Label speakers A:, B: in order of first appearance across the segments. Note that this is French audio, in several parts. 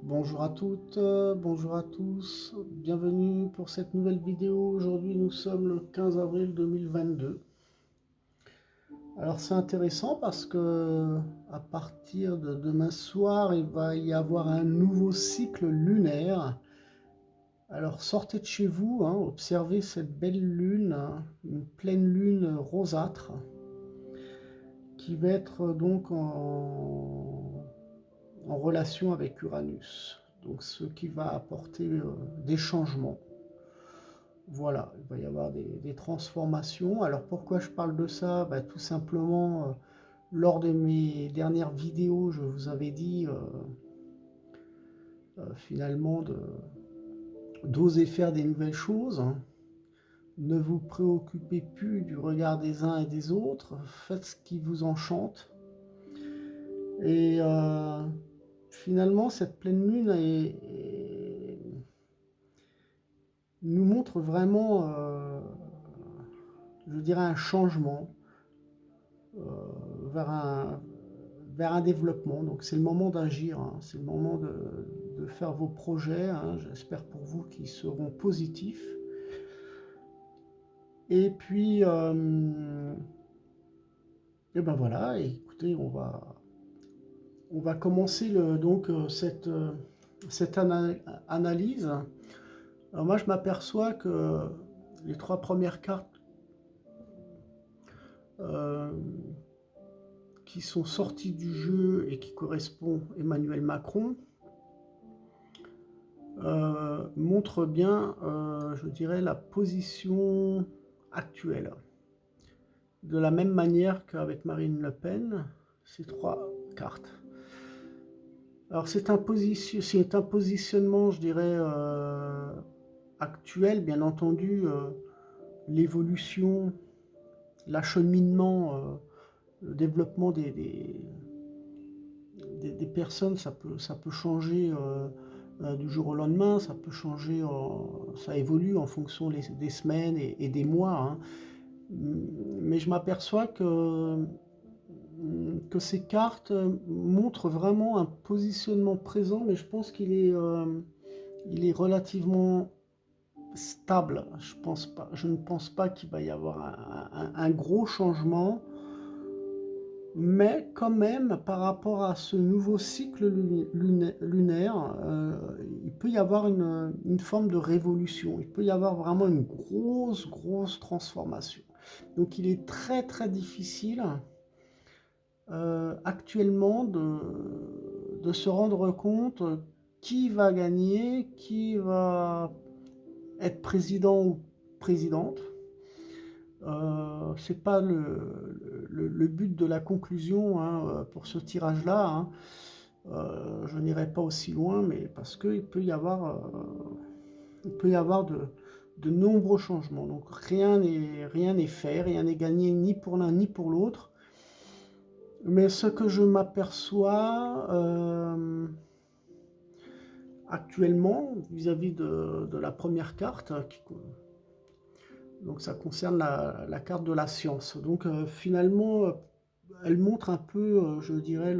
A: Bonjour à toutes, bonjour à tous, bienvenue pour cette nouvelle vidéo. Aujourd'hui nous sommes le 15 avril 2022. Alors c'est intéressant parce que à partir de demain soir il va y avoir un nouveau cycle lunaire. Alors sortez de chez vous, hein, observez cette belle lune, hein, une pleine lune rosâtre qui va être donc en relation avec Uranus. Donc ce qui va apporter des changements. Voilà, il va y avoir des transformations. Alors pourquoi je parle de ça? Tout simplement, lors de mes dernières vidéos, je vous avais dit finalement d'oser faire des nouvelles choses, hein. Ne vous préoccupez plus du regard des uns et des autres, faites ce qui vous enchante. Et finalement, cette pleine lune nous montre vraiment, je dirais, un changement euh, vers un développement. Donc c'est le moment d'agir, hein. C'est le moment de faire vos projets, hein. J'espère pour vous qu'ils seront positifs. Et puis, et ben voilà, et écoutez, on va commencer cette analyse. Alors moi, je m'aperçois que les trois premières cartes euh, qui sont sorties du jeu et qui correspondent à Emmanuel Macron montrent bien, je dirais, la position actuelle. De la même manière qu'avec Marine Le Pen, ces trois cartes. Alors c'est un positionnement, je dirais, actuel, bien entendu, l'évolution, l'acheminement, le développement des personnes, ça peut changer du jour au lendemain, ça peut changer, ça évolue en fonction des semaines et des mois, hein. Mais je m'aperçois que ces cartes montrent vraiment un positionnement présent, mais je pense qu'il est relativement stable. Je ne pense pas qu'il va y avoir un gros changement, mais quand même, par rapport à ce nouveau cycle lunaire, il peut y avoir une forme de révolution. Il peut y avoir vraiment une grosse, grosse transformation. Donc il est très, très difficile actuellement de se rendre compte qui va gagner, qui va être président ou présidente. C'est pas le but de la conclusion, hein, pour ce tirage-là, hein. Je n'irai pas aussi loin, mais parce qu'il peut y avoir de nombreux changements. Donc rien n'est fait, rien n'est gagné ni pour l'un ni pour l'autre. Mais ce que je m'aperçois actuellement vis-à-vis de la première carte, donc ça concerne la carte de la science. Donc finalement, elle montre un peu, je dirais,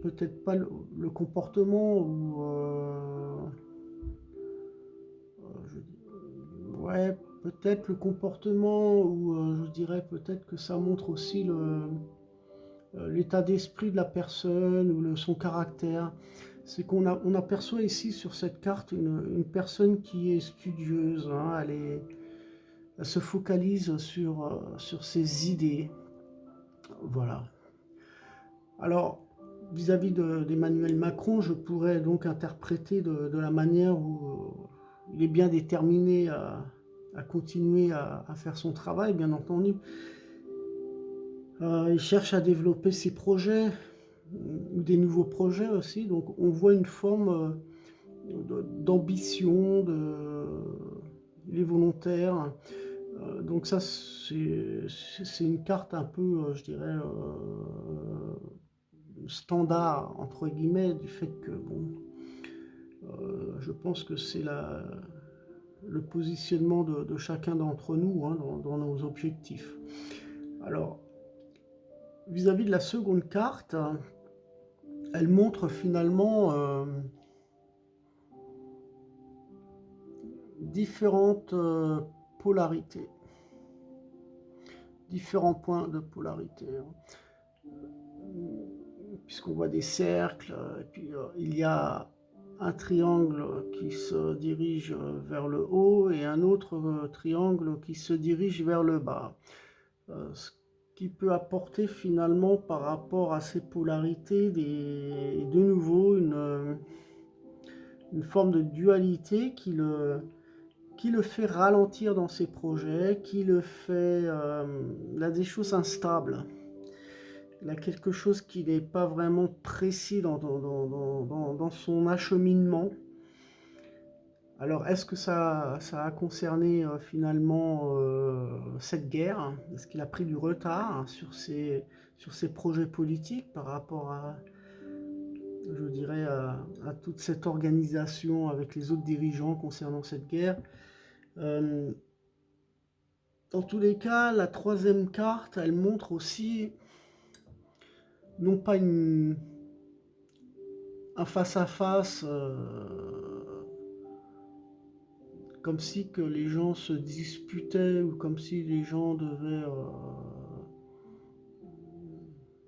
A: peut-être pas le comportement ou ouais, peut-être le comportement ou je dirais peut-être que ça montre aussi l'état d'esprit de la personne ou son caractère. C'est qu'on aperçoit ici sur cette carte une personne qui est studieuse, hein. Elle se focalise sur ses idées. Voilà. Alors, vis-à-vis d'Emmanuel Macron, je pourrais donc interpréter de la manière où il est bien déterminé à continuer à faire son travail, bien entendu. Il cherche à développer ses projets, ou des nouveaux projets aussi. Donc on voit une forme d'ambition, il est volontaire. Donc ça, c'est une carte un peu, je dirais, standard, entre guillemets, du fait que, bon, je pense que c'est le positionnement de chacun d'entre nous, hein, dans nos objectifs. Alors, vis-à-vis de la seconde carte, elle montre finalement différentes polarités, différents points de polarité, hein. Puisqu'on voit des cercles, et puis il y a un triangle qui se dirige vers le haut et un autre triangle qui se dirige vers le bas. Ce qui peut apporter finalement par rapport à ces polarités de nouveau une forme de dualité qui le fait ralentir dans ses projets, qui le fait... il a des choses instables. Il a quelque chose qui n'est pas vraiment précis dans son acheminement. Alors, est-ce que ça a concerné finalement cette guerre? Est-ce qu'il a pris du retard sur ses projets politiques par rapport à, je dirais, à toute cette organisation avec les autres dirigeants concernant cette guerre? Euh, Dans tous les cas, la troisième carte, elle montre aussi non pas un face-à-face comme si que les gens se disputaient ou comme si les gens devaient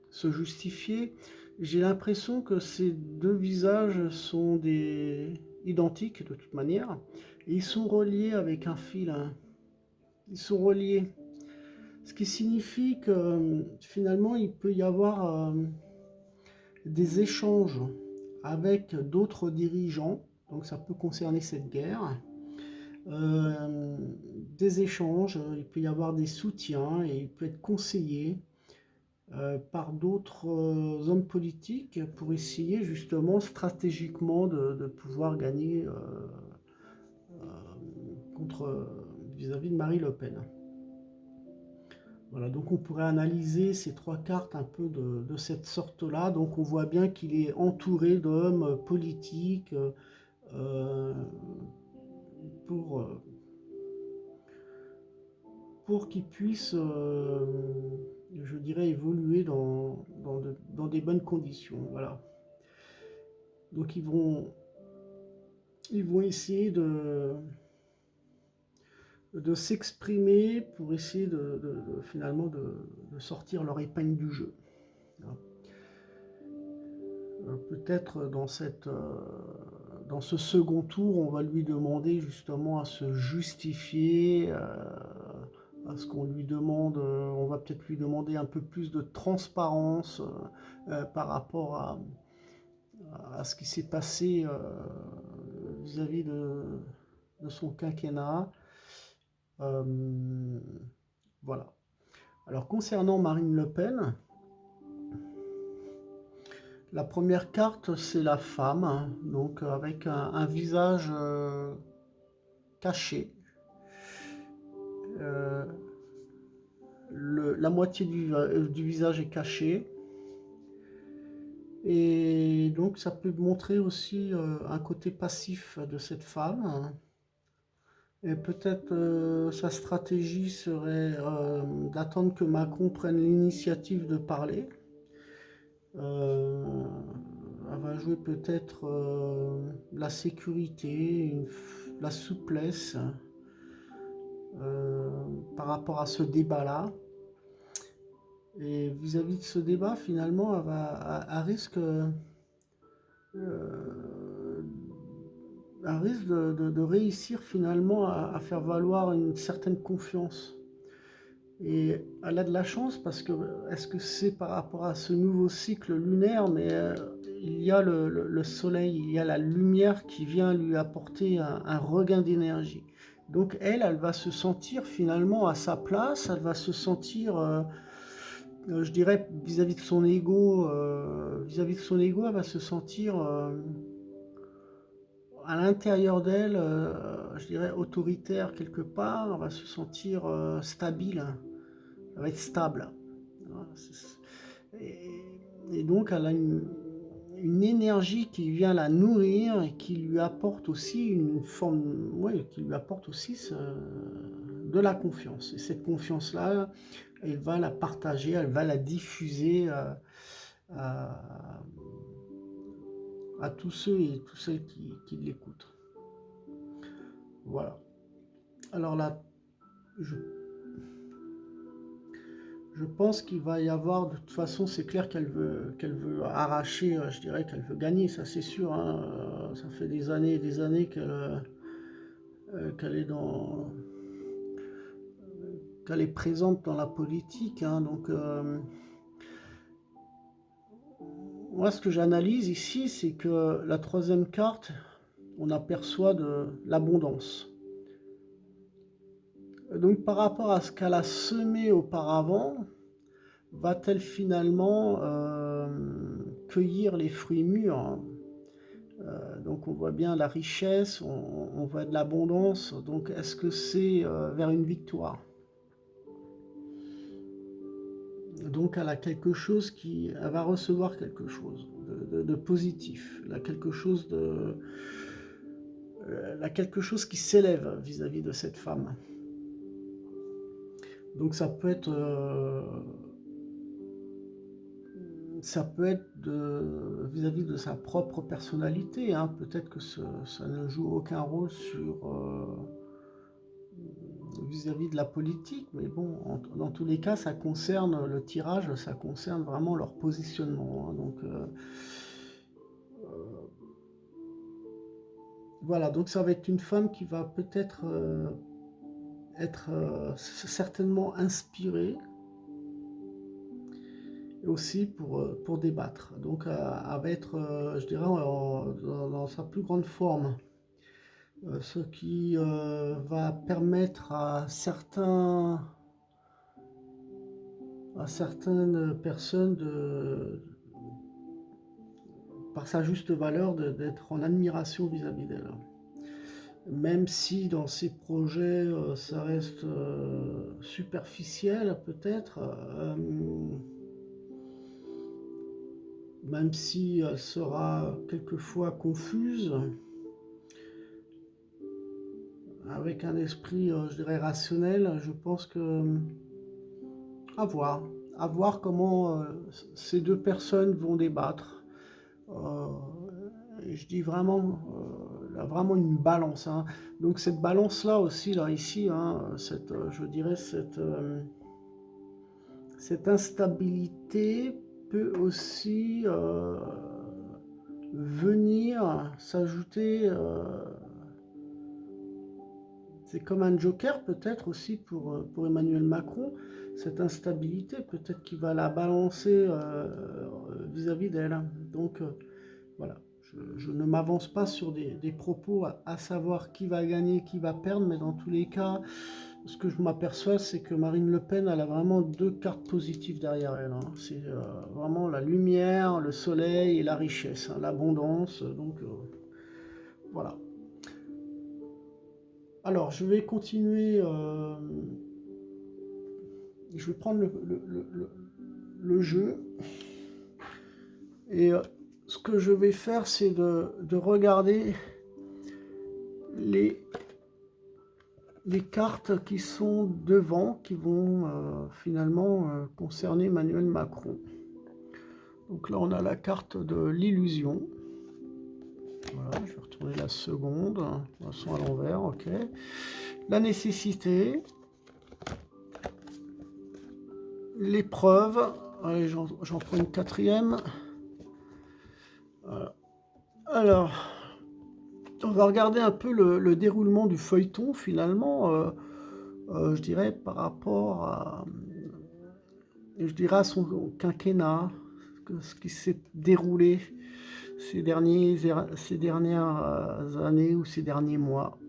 A: se justifier. J'ai l'impression que ces deux visages sont identiques de toute manière et ils sont reliés avec un fil, hein. Ils sont reliés. Ce qui signifie que finalement il peut y avoir des échanges avec d'autres dirigeants, donc ça peut concerner cette guerre, euh, des échanges, il peut y avoir des soutiens et il peut être conseillé par d'autres hommes politiques pour essayer justement stratégiquement de pouvoir gagner contre vis-à-vis de Marie Le Pen. Voilà, donc on pourrait analyser ces trois cartes un peu de cette sorte-là. Donc on voit bien qu'il est entouré d'hommes politiques euh, pour, euh, pour qu'ils puissent, je dirais, évoluer dans des bonnes conditions. Voilà. Donc ils vont essayer de s'exprimer pour essayer finalement de sortir leur épingle du jeu. Peut-être dans ce second tour, on va lui demander justement à se justifier, à ce qu'on lui demande, on va peut-être lui demander un peu plus de transparence par rapport à ce qui s'est passé vis-à-vis de son quinquennat. Voilà. Alors concernant Marine Le Pen, la première carte c'est la femme, hein, donc avec un visage caché. Euh, la moitié du visage est cachée. Et donc ça peut montrer aussi un côté passif de cette femme. Et peut-être sa stratégie serait d'attendre que Macron prenne l'initiative de parler. Euh, Elle va jouer peut-être la sécurité, la souplesse euh, par rapport à ce débat-là. Et vis-à-vis de ce débat, finalement, elle risque, elle risque de réussir finalement à faire valoir une certaine confiance. Et elle a de la chance parce que, est-ce que c'est par rapport à ce nouveau cycle lunaire, mais il y a le soleil, il y a la lumière qui vient lui apporter un regain d'énergie. Donc elle va se sentir finalement à sa place, elle va se sentir, je dirais, vis-à-vis de son ego, vis-à-vis de son ego, elle va se sentir à l'intérieur d'elle, je dirais, autoritaire quelque part, elle va se sentir stable, elle va être stable. Et donc elle a une énergie qui vient la nourrir et qui lui apporte aussi une forme, ouais, qui lui apporte aussi de la confiance. Et cette confiance-là, elle va la partager, elle va la diffuser à tous ceux et toutes celles qui l'écoutent. Voilà. Alors là, je, je pense qu'il va y avoir, de toute façon, c'est clair qu'elle veut arracher, je dirais qu'elle veut gagner, ça c'est sûr, hein. Ça fait des années et des années qu'elle est qu'elle est présente dans la politique, hein. Donc, moi, ce que j'analyse ici, c'est que la troisième carte, on aperçoit de l'abondance. Donc, par rapport à ce qu'elle a semé auparavant, va-t-elle finalement cueillir les fruits mûrs, hein? Donc, on voit bien la richesse, on voit de l'abondance. Donc, est-ce que c'est vers une victoire? Donc, elle a quelque chose elle va recevoir quelque chose de positif. Elle a quelque chose elle a quelque chose qui s'élève vis-à-vis de cette femme. Donc, ça peut être vis-à-vis de sa propre personnalité, hein. Peut-être que ça ne joue aucun rôle vis-à-vis de la politique, mais bon, dans tous les cas, ça concerne le tirage, ça concerne vraiment leur positionnement, hein. Donc, voilà, donc ça va être une femme qui va peut-être être certainement inspirée, et aussi pour débattre. Donc, elle va être, je dirais, dans sa plus grande forme. Ce qui va permettre à certaines personnes, par sa juste valeur, d'être en admiration vis-à-vis d'elle. Même si dans ses projets, ça reste superficiel peut-être, même si elle sera quelquefois confuse, avec un esprit, je dirais, rationnel, je pense que à voir, à voir comment ces deux personnes vont débattre. Euh, je dis vraiment, là, vraiment une balance, hein. Donc cette balance-là aussi, là, ici, hein, je dirais, cette instabilité peut aussi venir s'ajouter. C'est comme un joker peut-être aussi pour Emmanuel Macron, cette instabilité, peut-être qu'il va la balancer vis-à-vis d'elle. Donc voilà, je ne m'avance pas sur des propos à savoir qui va gagner, qui va perdre, mais dans tous les cas, ce que je m'aperçois, c'est que Marine Le Pen, elle a vraiment deux cartes positives derrière elle, hein. C'est vraiment la lumière, le soleil et la richesse, hein, l'abondance. Donc voilà. Alors, je vais continuer. Je vais prendre le jeu. Et ce que je vais faire, c'est de regarder les cartes qui sont devant, qui vont finalement concerner Emmanuel Macron. Donc là, on a la carte de l'illusion. Voilà, je vais retourner la seconde. De toute façon, à l'envers, ok. La nécessité. L'épreuve. Allez, j'en prends une quatrième. Voilà. Alors, on va regarder un peu le déroulement du feuilleton, finalement, je dirais, par rapport à son quinquennat, ce qui s'est déroulé ces dernières années ou ces derniers mois.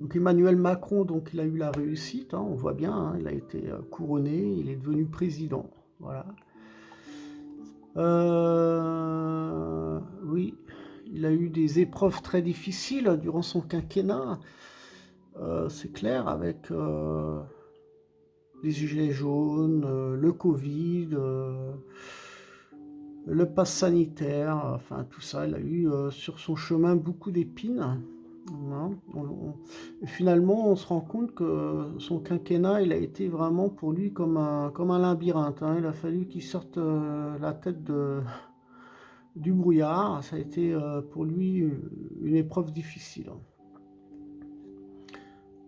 A: Donc Emmanuel Macron, donc, il a eu la réussite, hein, on voit bien, hein, il a été couronné, il est devenu président. Voilà. Oui, il a eu des épreuves très difficiles durant son quinquennat, c'est clair, avec les gilets jaunes, le Covid, le pass sanitaire, enfin tout ça. Il a eu sur son chemin beaucoup d'épines, hein. Finalement, on se rend compte que son quinquennat, il a été vraiment pour lui comme un labyrinthe, hein. Il a fallu qu'il sorte la tête du brouillard. Ça a été pour lui une épreuve difficile.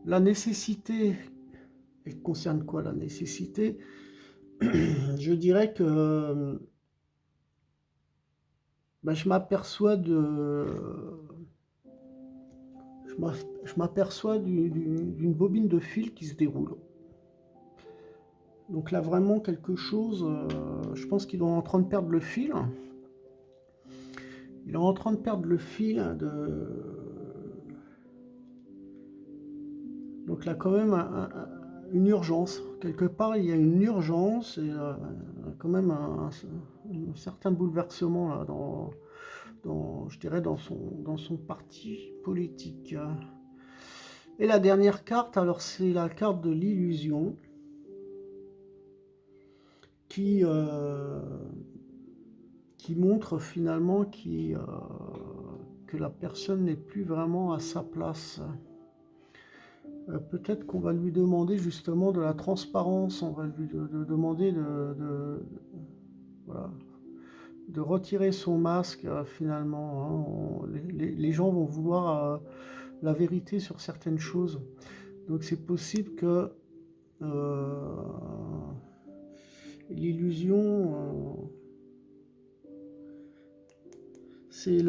A: La nécessité, elle concerne quoi la nécessité? Je dirais que ben, je m'aperçois d'une bobine de fil qui se déroule. Donc là, vraiment quelque chose, je pense qu'il est en train de perdre le fil. Il est en train de perdre le fil Donc là, quand même, une urgence. Quelque part, il y a une urgence et quand même un certain bouleversement là, je dirais dans son parti politique. Et la dernière carte, alors c'est la carte de l'illusion qui, qui montre finalement que la personne n'est plus vraiment à sa place. Peut-être qu'on va lui demander justement de la transparence, on va lui demander voilà, de retirer son masque finalement. Hein. Les gens vont vouloir la vérité sur certaines choses. Donc c'est possible que l'illusion, c'est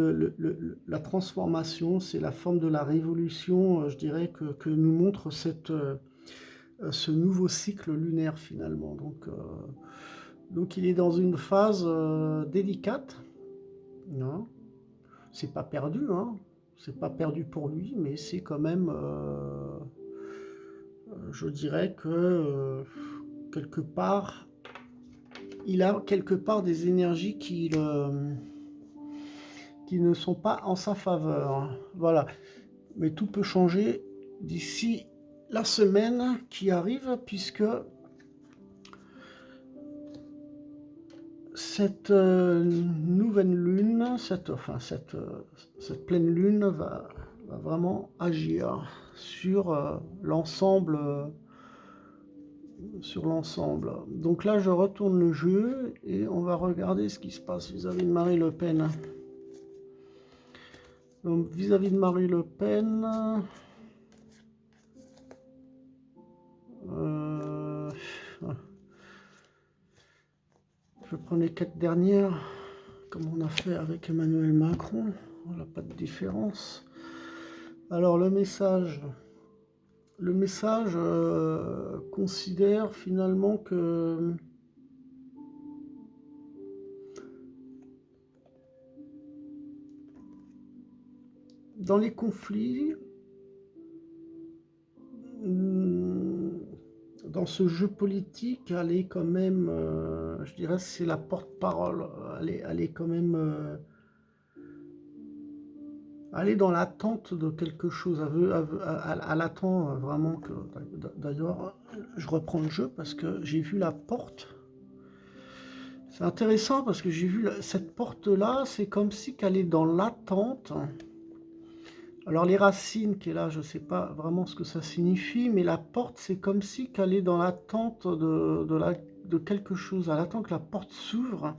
A: la transformation, c'est la forme de la révolution, je dirais, que nous montre ce nouveau cycle lunaire finalement. Donc il est dans une phase délicate. Hein. C'est pas perdu, hein. C'est pas perdu pour lui, mais c'est quand même, je dirais que quelque part, il a quelque part des énergies qui ne sont pas en sa faveur. Voilà. Mais tout peut changer d'ici la semaine qui arrive, puisque cette nouvelle lune, cette pleine lune va vraiment agir l'ensemble. Sur l'ensemble. Donc là, je retourne le jeu et on va regarder ce qui se passe vis-à-vis de Marie Le Pen. Donc vis-à-vis de Marie Le Pen, je prends les 4 dernières, comme on a fait avec Emmanuel Macron. Voilà, pas de différence. Alors le message considère finalement que dans les conflits, dans ce jeu politique, elle est quand même, je dirais, c'est la porte-parole. Elle est quand même, elle est dans l'attente de quelque chose. Elle attend vraiment que. D'ailleurs, je reprends le jeu parce que j'ai vu la porte. C'est intéressant parce que j'ai vu cette porte-là, c'est comme si qu'elle est dans l'attente. Alors les racines qui est là, je ne sais pas vraiment ce que ça signifie, mais la porte, c'est comme si qu'elle est dans l'attente de quelque chose. Elle attend que la porte s'ouvre.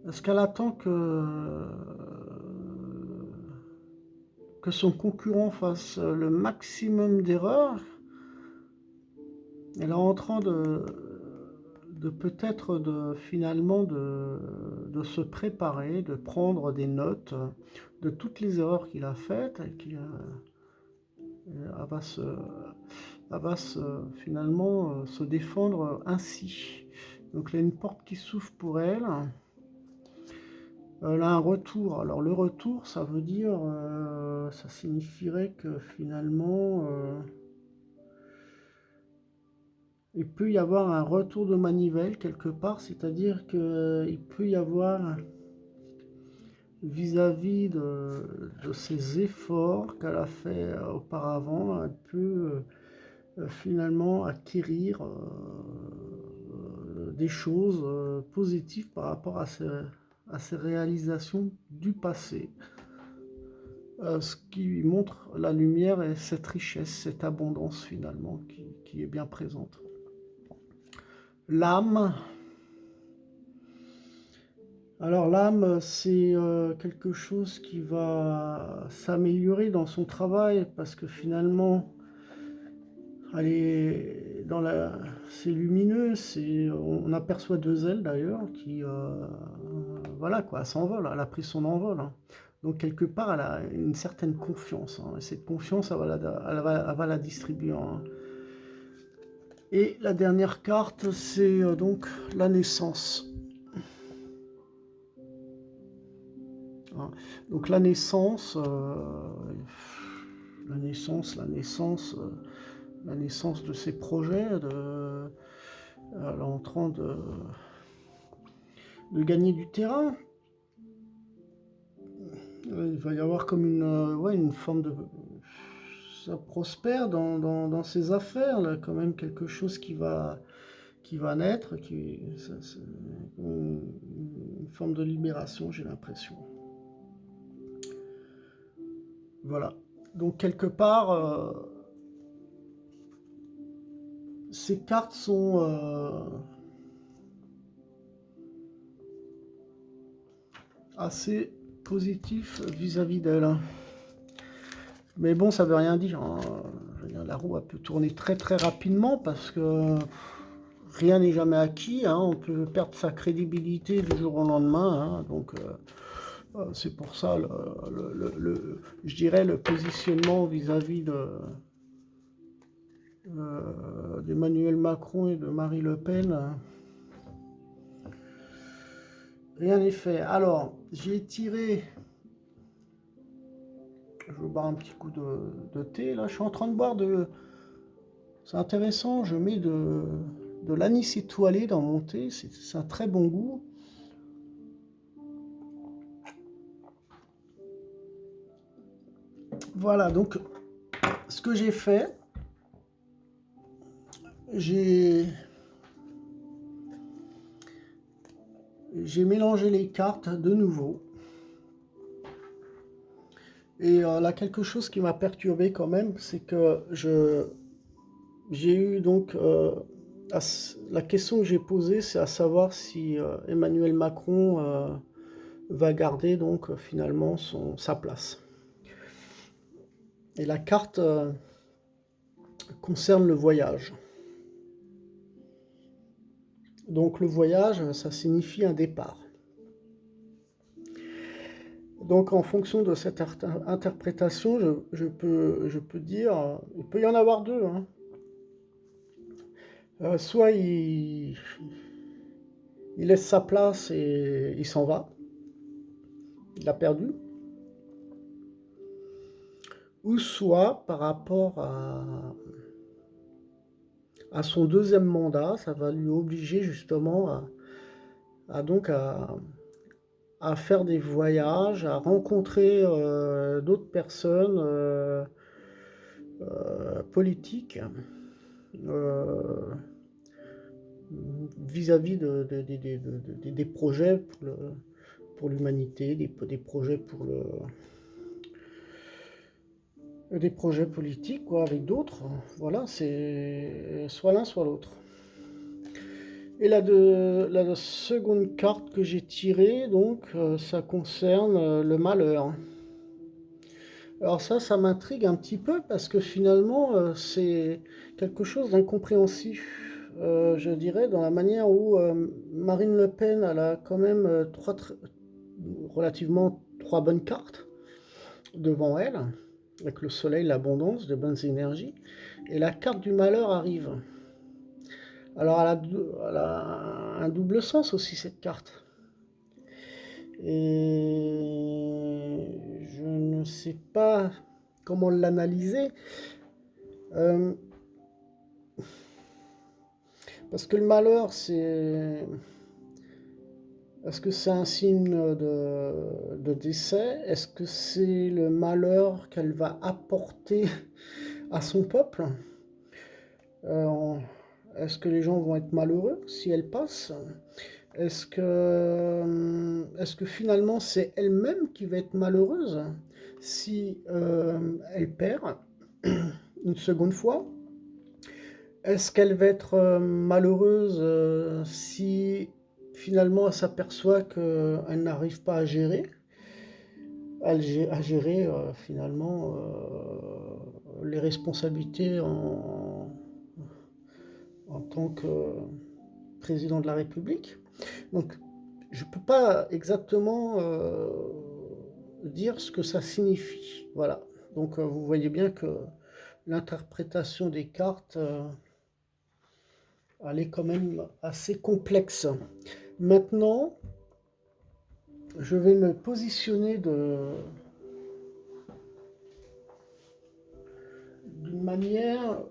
A: Est-ce qu'elle attend que son concurrent fasse le maximum d'erreurs? Elle est en train de peut-être finalement de se préparer, de prendre des notes de toutes les erreurs qu'il a faites et elle va finalement se défendre ainsi. Donc il y a une porte qui s'ouvre pour elle. Elle a un retour. Alors le retour, ça veut dire, ça signifierait que finalement, il peut y avoir un retour de manivelle quelque part, c'est-à-dire qu'il peut y avoir vis-à-vis de ses efforts qu'elle a fait auparavant, elle peut finalement acquérir des choses positives par rapport à ses réalisations du passé. Ce qui montre la lumière et cette richesse, cette abondance finalement qui est bien présente. L'âme, Alors l'âme, c'est quelque chose qui va s'améliorer dans son travail parce que finalement, elle est dans la... c'est lumineux, on aperçoit deux ailes d'ailleurs qui, voilà quoi, elle s'envole, elle a pris son envol, hein. Donc quelque part, elle a une certaine confiance, hein, et cette confiance, elle va la distribuer, hein. Et la dernière carte, c'est donc la naissance, hein. Donc la naissance, la naissance de ses projets, elle est en train de gagner du terrain. Il va y avoir comme ouais, une forme de... Ça prospère dans ses affaires, là, quand même quelque chose qui va naître, une forme de libération, j'ai l'impression. Voilà. Donc quelque part, ces cartes sont assez positifs vis-à-vis d'elle. Mais bon, ça veut rien dire, hein. Je veux dire, la roue, elle peut tourner très très rapidement parce que rien n'est jamais acquis, hein. On peut perdre sa crédibilité du jour au lendemain, hein. Donc, c'est pour ça, je dirais, le positionnement vis-à-vis d'Emmanuel Macron et de Marie Le Pen, rien n'est fait. Alors, j'ai tiré, je vais boire un petit coup de thé, là, je suis en train de boire c'est intéressant, je mets de l'anis étoilé dans mon thé, c'est un très bon goût. Voilà, donc, ce que j'ai fait, j'ai mélangé les cartes de nouveau. Et là, quelque chose qui m'a perturbé quand même, c'est que j'ai eu donc la question que j'ai posée, c'est à savoir si Emmanuel Macron va garder donc finalement sa place. Et la carte concerne le voyage. Donc le voyage, ça signifie un départ. Donc en fonction de cette interprétation, je peux dire, il peut y en avoir deux, hein. Soit il laisse sa place et il s'en va, il a perdu, ou soit par rapport à son deuxième mandat, ça va lui obliger justement donc à faire des voyages, à rencontrer d'autres personnes politiques euh, vis-à-vis des projets pour l'humanité, des projets des projets politiques quoi, avec d'autres. Voilà, c'est soit l'un soit l'autre. Et la seconde carte que j'ai tirée, donc, ça concerne le malheur. Alors ça m'intrigue un petit peu parce que finalement, c'est quelque chose d'incompréhensif, je dirais, dans la manière où Marine Le Pen, elle a quand même relativement trois bonnes cartes devant elle, avec le soleil, l'abondance, de bonnes énergies, et la carte du malheur arrive. Alors elle a un double sens aussi cette carte. Et je ne sais pas comment l'analyser. Euh, Parce que le malheur, c'est... Est-ce que c'est un signe de décès? Est-ce que c'est le malheur qu'elle va apporter à son peuple? Euh, Est-ce que les gens vont être malheureux si elle passe? Est-ce que finalement c'est elle-même qui va être malheureuse si elle perd une seconde fois? Est-ce qu'elle va être malheureuse si finalement, elle s'aperçoit qu'elle n'arrive pas à gérer finalement les responsabilités en tant que président de la République. Donc, je ne peux pas exactement dire ce que ça signifie. Voilà. Donc, vous voyez bien que l'interprétation des cartes, elle est quand même assez complexe. Maintenant, je vais me positionner d'une manière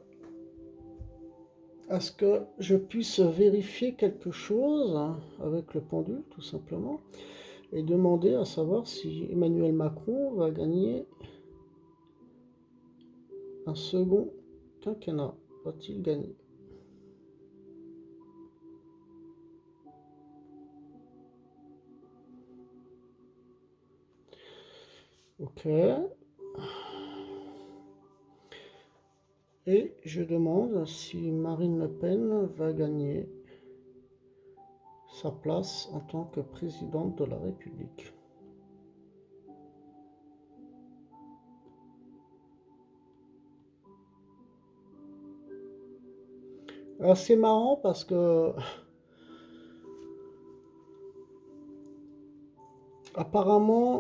A: à ce que je puisse vérifier quelque chose avec le pendule, tout simplement, et demander à savoir si Emmanuel Macron va gagner un second quinquennat. Va-t-il gagner? Ok. Et je demande si Marine Le Pen va gagner sa place en tant que présidente de la République. C'est marrant parce que apparemment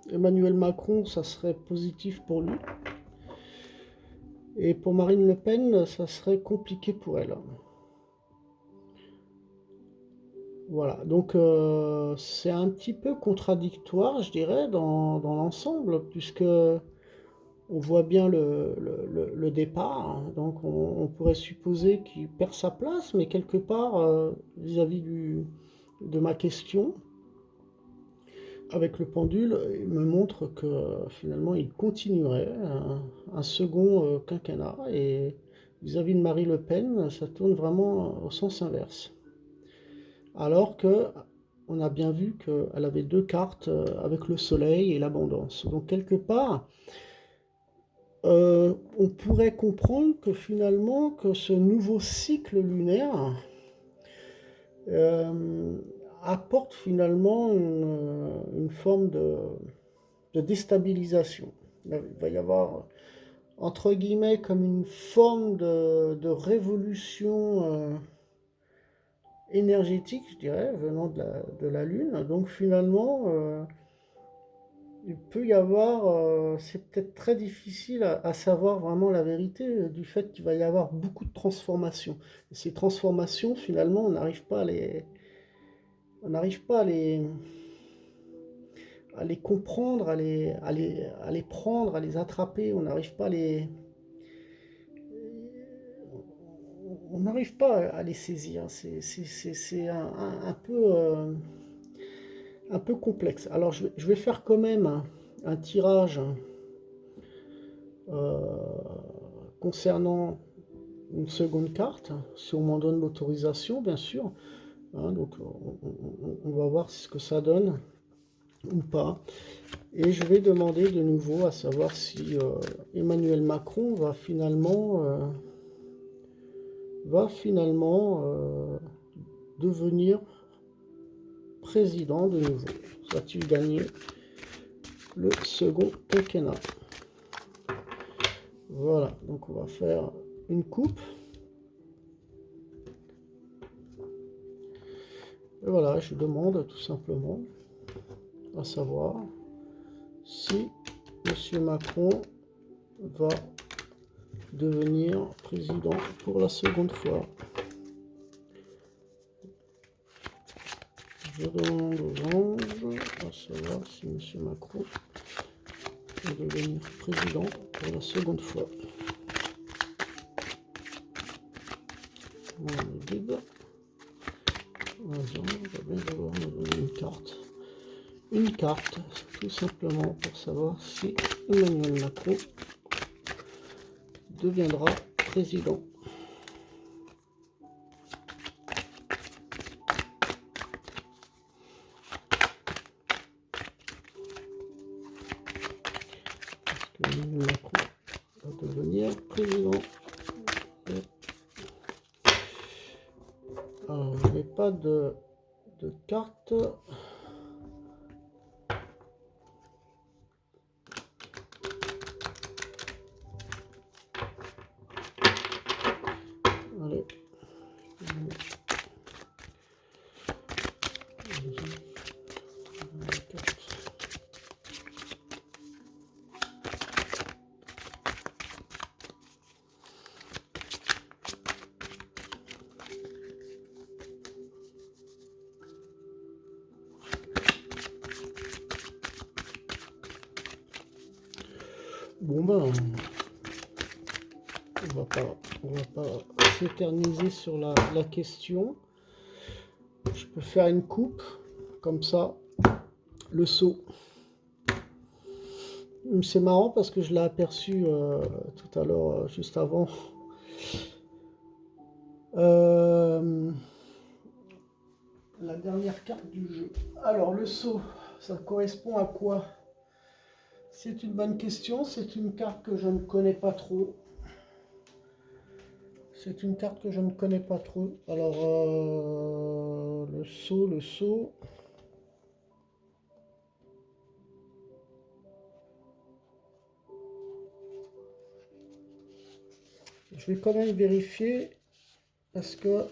A: Emmanuel Macron, ça serait positif pour lui. Et pour Marine Le Pen, ça serait compliqué pour elle. Voilà, donc c'est un petit peu contradictoire, je dirais, dans l'ensemble, puisque on voit bien le départ, hein. Donc on pourrait supposer qu'il perd sa place, mais quelque part, vis-à-vis de ma question, avec le pendule, il me montre que finalement il continuerait un second quinquennat, et vis-à-vis de Marie Le Pen, ça tourne vraiment au sens inverse. Alors que on a bien vu qu'elle avait deux cartes avec le soleil et l'abondance. Donc quelque part, on pourrait comprendre que finalement, que ce nouveau cycle lunaire euh, apporte finalement une forme de déstabilisation. Il va y avoir, entre guillemets, comme une forme de révolution énergétique, je dirais, venant de la Lune. Donc finalement, il peut y avoir, c'est peut-être très difficile à savoir vraiment la vérité du fait qu'il va y avoir beaucoup de transformations. Et ces transformations, finalement, on n'arrive pas à les comprendre, à les prendre, à les attraper. On n'arrive pas à les saisir. C'est un peu complexe. Alors, je vais faire quand même un tirage euh, concernant une seconde carte, si on m'en donne l'autorisation, bien sûr. Hein, donc, on va voir ce que ça donne ou pas. Et je vais demander de nouveau à savoir si Emmanuel Macron va finalement devenir président de nouveau. Va-t-il gagner le second quinquennat? Voilà, donc on va faire une coupe. Et voilà, je demande tout simplement à savoir si M. Macron va devenir président pour la seconde fois. Je demande aux anges à savoir si M. Macron va devenir président pour la seconde fois. Voilà le guide. Les anges va bien devoir me donner une carte. Une carte, tout simplement pour savoir si Emmanuel Macron deviendra président. Emmanuel Macron va devenir président. Alors, je n'ai pas de de cartes. Allez. Bon ben, on va pas s'éterniser sur la question. Je peux faire une coupe comme ça, le seau. C'est marrant parce que je l'ai aperçu tout à l'heure, juste avant. La dernière carte du jeu. Alors le seau, ça correspond à quoi? C'est une bonne question, c'est une carte que je ne connais pas trop. C'est une carte que je ne connais pas trop. Alors, le seau. Je vais quand même vérifier parce que...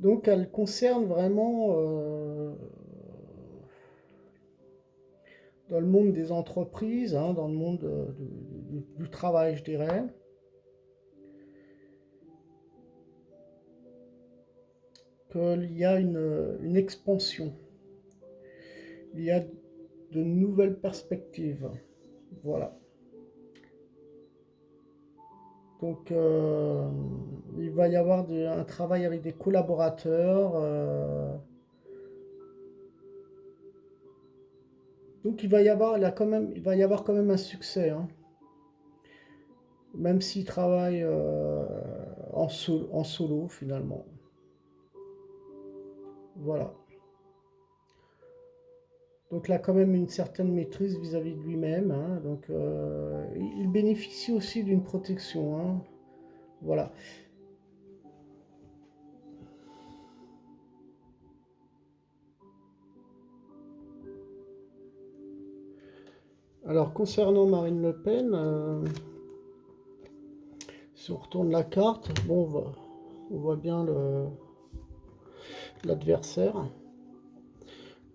A: Donc, elle concerne vraiment dans le monde des entreprises, hein, dans le monde du travail, je dirais. Qu'il y a une expansion. Il y a de nouvelles perspectives. Voilà. Donc, il va y avoir un travail avec des collaborateurs. Donc, il va y avoir quand même un succès, hein. Même s'il travaille en solo, finalement. Voilà. Donc là, quand même une certaine maîtrise vis-à-vis de lui-même, hein. Donc, il bénéficie aussi d'une protection, hein. Voilà. Alors, concernant Marine Le Pen, si on retourne la carte, bon, on voit bien l'adversaire.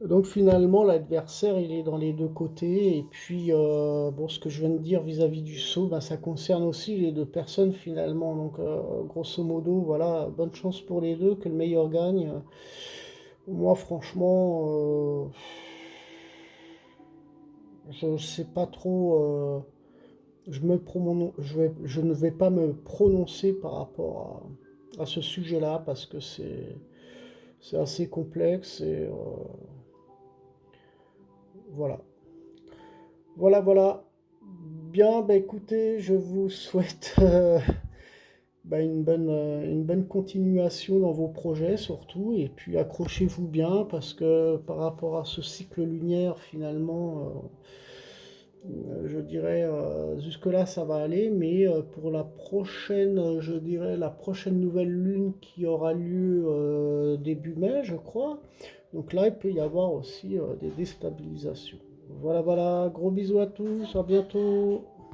A: Donc finalement, l'adversaire, il est dans les deux côtés. Et puis, bon, ce que je viens de dire vis-à-vis du saut, ben, ça concerne aussi les deux personnes finalement. Donc, grosso modo, voilà, bonne chance pour les deux, que le meilleur gagne. Moi, franchement, je ne sais pas trop. Je ne vais pas me prononcer par rapport à ce sujet-là parce que c'est assez complexe et voilà. Voilà. Bien, bah écoutez, je vous souhaite bah, une bonne continuation dans vos projets surtout, et puis accrochez-vous bien parce que par rapport à ce cycle lunaire, finalement, je dirais jusque-là ça va aller, mais pour la prochaine, je dirais la prochaine nouvelle lune qui aura lieu début mai, je crois. Donc là, il peut y avoir aussi des déstabilisations. Voilà, gros bisous à tous, à bientôt.